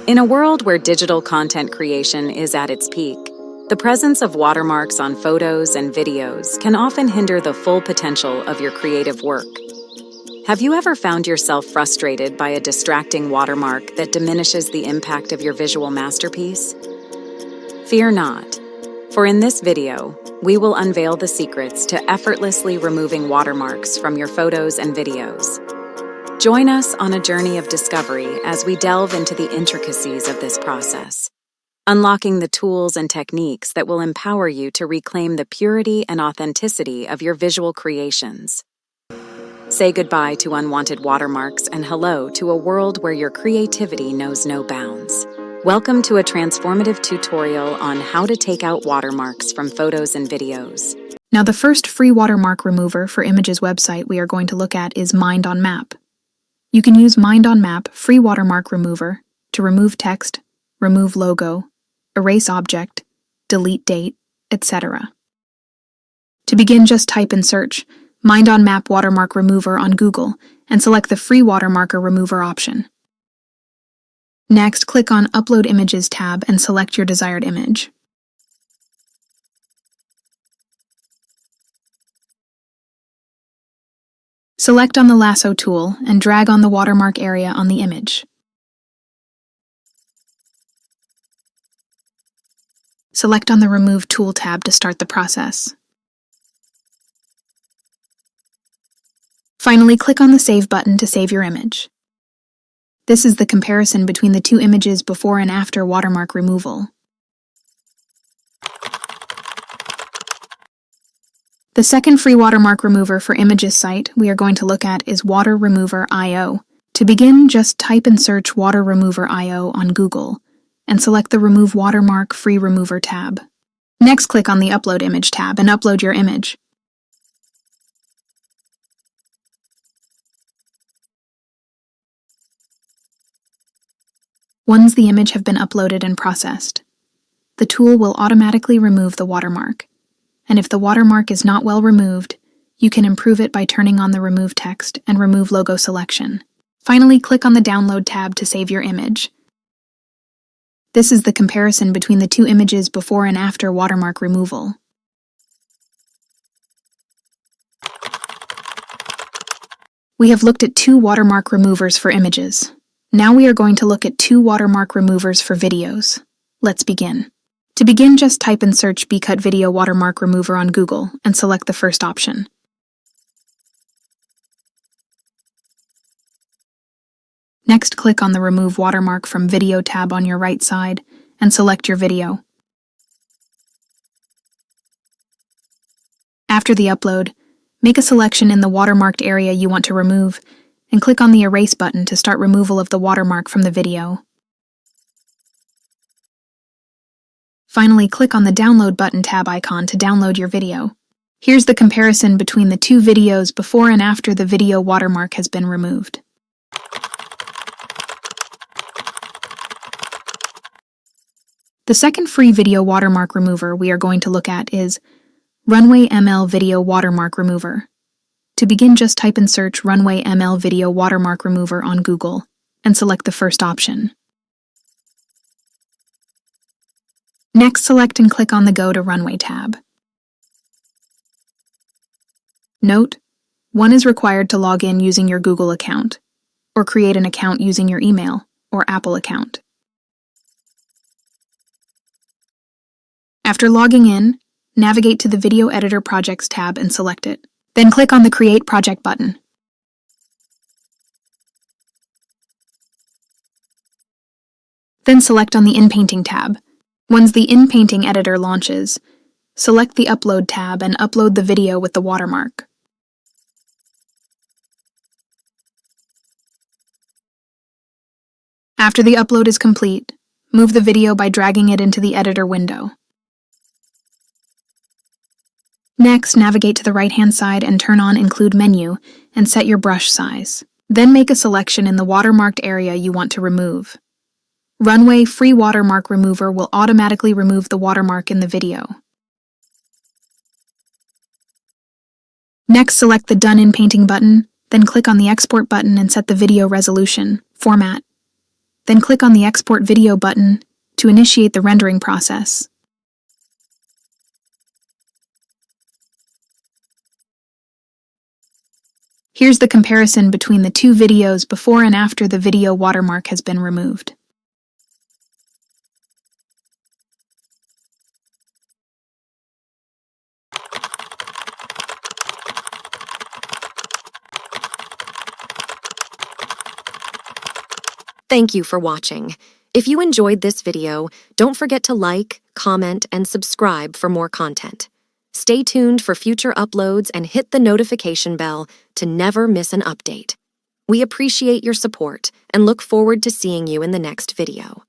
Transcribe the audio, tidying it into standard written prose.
In a world where digital content creation is at its peak, the presence of watermarks on photos and videos can often hinder the full potential of your creative work. Have you ever found yourself frustrated by a distracting watermark that diminishes the impact of your visual masterpiece? Fear not, for in this video, we will unveil the secrets to effortlessly removing watermarks from your photos and videos. Join us on a journey of discovery as we delve into the intricacies of this process, unlocking the tools and techniques that will empower you to reclaim the purity and authenticity of your visual creations. Say goodbye to unwanted watermarks and hello to a world where your creativity knows no bounds. Welcome to a transformative tutorial on how to take out watermarks from photos and videos. Now, the first free watermark remover for Images website we are going to look at is Mind on Map. You can use Mind on Map free watermark remover to remove text, remove logo, erase object, delete date, etc. To begin, just type in search Mind on Map watermark remover on Google and select the free watermarker remover option. Next, click on Upload Images tab and select your desired image. Select on the lasso tool and drag on the watermark area on the image. Select on the Remove Tool tab to start the process. Finally, click on the Save button to save your image. This is the comparison between the two images before and after watermark removal. The second free watermark remover for Images site we are going to look at is Watermark Remover IO. To begin, just type and search Watermark Remover IO on Google and select the Remove Watermark Free Remover tab. Next, click on the Upload Image tab and upload your image. Once the image have been uploaded and processed, the tool will automatically remove the watermark. And if the watermark is not well removed, you can improve it by turning on the Remove Text and Remove Logo selection. Finally, click on the Download tab to save your image. This is the comparison between the two images before and after watermark removal. We have looked at two watermark removers for images. Now we are going to look at two watermark removers for videos. Let's begin. To begin, just type and search BeeCut Video Watermark Remover on Google and select the first option. Next, click on the Remove Watermark from Video tab on your right side and select your video. After the upload, make a selection in the watermarked area you want to remove and click on the Erase button to start removal of the watermark from the video. Finally, click on the Download button tab icon to download your video. Here's the comparison between the two videos before and after the video watermark has been removed. The second free video watermark remover we are going to look at is RunwayML Video Watermark Remover. To begin, just type and search RunwayML Video Watermark Remover on Google and select the first option. Next, select and click on the Go to Runway tab. Note, one is required to log in using your Google account, or create an account using your email or Apple account. After logging in, navigate to the Video Editor Projects tab and select it. Then click on the Create Project button. Then select on the In-Painting tab. Once the In-Painting editor launches, select the Upload tab and upload the video with the watermark. After the upload is complete, move the video by dragging it into the editor window. Next, navigate to the right-hand side and turn on Include menu and set your brush size. Then make a selection in the watermarked area you want to remove. Runway Free Watermark Remover will automatically remove the watermark in the video. Next, select the Done in Painting button, then click on the Export button and set the video resolution, format, Then click on the Export Video button to initiate the rendering process. Here's the comparison between the two videos before and after the video watermark has been removed. Thank you for watching. If you enjoyed this video, don't forget to like, comment, and subscribe for more content. Stay tuned for future uploads and hit the notification bell to never miss an update. We appreciate your support and look forward to seeing you in the next video.